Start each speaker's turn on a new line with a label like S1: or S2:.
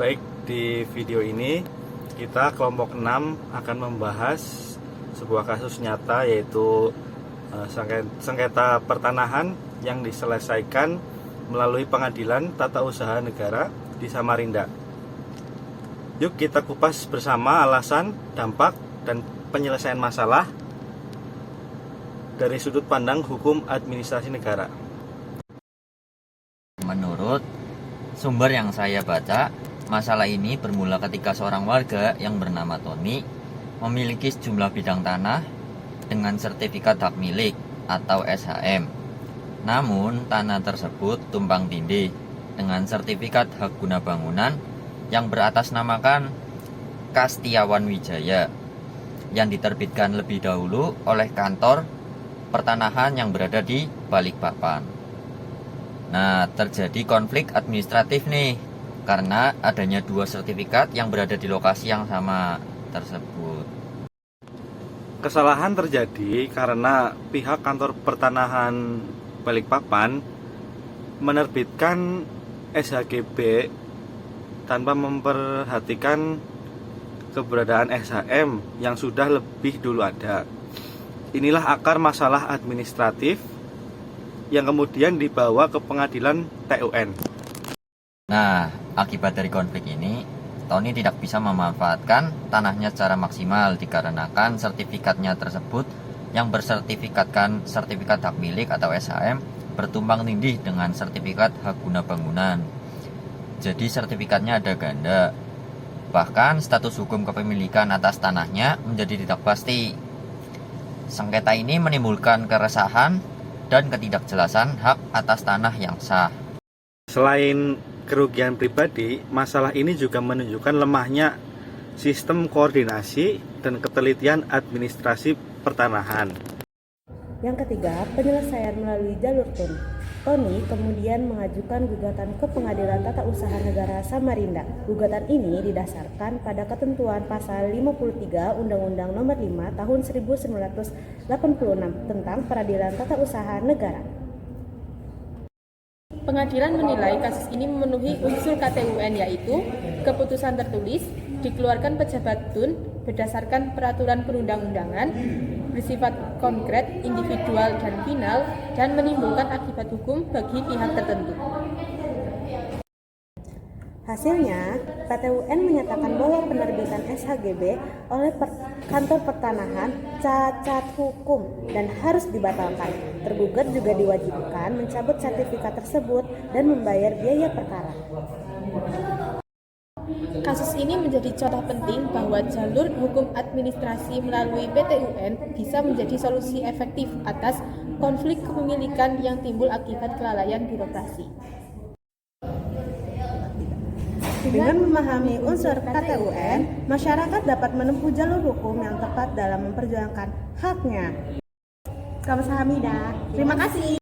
S1: Baik, di video ini kita kelompok 6 akan membahas sebuah kasus nyata, yaitu sengketa pertanahan yang diselesaikan melalui Pengadilan Tata Usaha Negara di Samarinda. Yuk kita kupas bersama alasan, dampak, dan penyelesaian masalah dari sudut pandang hukum administrasi negara.
S2: Menurut sumber yang saya baca, masalah ini bermula ketika seorang warga yang bernama Tony memiliki sejumlah bidang tanah dengan sertifikat hak milik atau SHM. Namun, tanah tersebut tumpang tindih dengan sertifikat hak guna bangunan yang beratasnamakan Kastiawan Wijaya yang diterbitkan lebih dahulu oleh kantor pertanahan yang berada di Balikpapan. Nah, terjadi konflik administratif nih karena adanya dua sertifikat yang berada di lokasi yang sama tersebut.
S1: Kesalahan terjadi karena pihak kantor pertanahan Balikpapan menerbitkan SHGB tanpa memperhatikan keberadaan SHM yang sudah lebih dulu ada. Inilah akar masalah administratif yang kemudian dibawa ke pengadilan TUN.
S2: Nah, akibat dari konflik ini, Tony tidak bisa memanfaatkan tanahnya secara maksimal dikarenakan sertifikatnya tersebut yang bersertifikatkan sertifikat hak milik atau SHM bertumpang tindih dengan sertifikat hak guna bangunan. Jadi sertifikatnya ada ganda. Bahkan status hukum kepemilikan atas tanahnya menjadi tidak pasti. Sengketa ini menimbulkan keresahan dan ketidakjelasan hak atas tanah yang sah.
S1: Selain kerugian pribadi, masalah ini juga menunjukkan lemahnya sistem koordinasi dan ketelitian administrasi pertanahan.
S3: Yang ketiga, penyelesaian melalui jalur Tony. Tony kemudian mengajukan gugatan ke Pengadilan Tata Usaha Negara Samarinda. Gugatan ini didasarkan pada ketentuan pasal 53 Undang-Undang Nomor 5 Tahun 1986 tentang Peradilan Tata Usaha Negara. Pengadilan menilai kasus ini memenuhi unsur KTUN, yaitu keputusan tertulis dikeluarkan pejabat TUN berdasarkan peraturan perundang-undangan, bersifat konkret, individual, dan final, dan menimbulkan akibat hukum bagi pihak tertentu. Hasilnya, PTUN menyatakan bahwa penerbitan SHGB oleh kantor pertanahan cacat hukum dan harus dibatalkan. Tergugat juga diwajibkan mencabut sertifikat tersebut dan membayar biaya perkara. Kasus ini menjadi contoh penting bahwa jalur hukum administrasi melalui PTUN bisa menjadi solusi efektif atas konflik kepemilikan yang timbul akibat kelalaian birokrasi. Dengan memahami unsur KTUN, masyarakat dapat menempuh jalur hukum yang tepat dalam memperjuangkan haknya. Kamsahamnida. Terima kasih.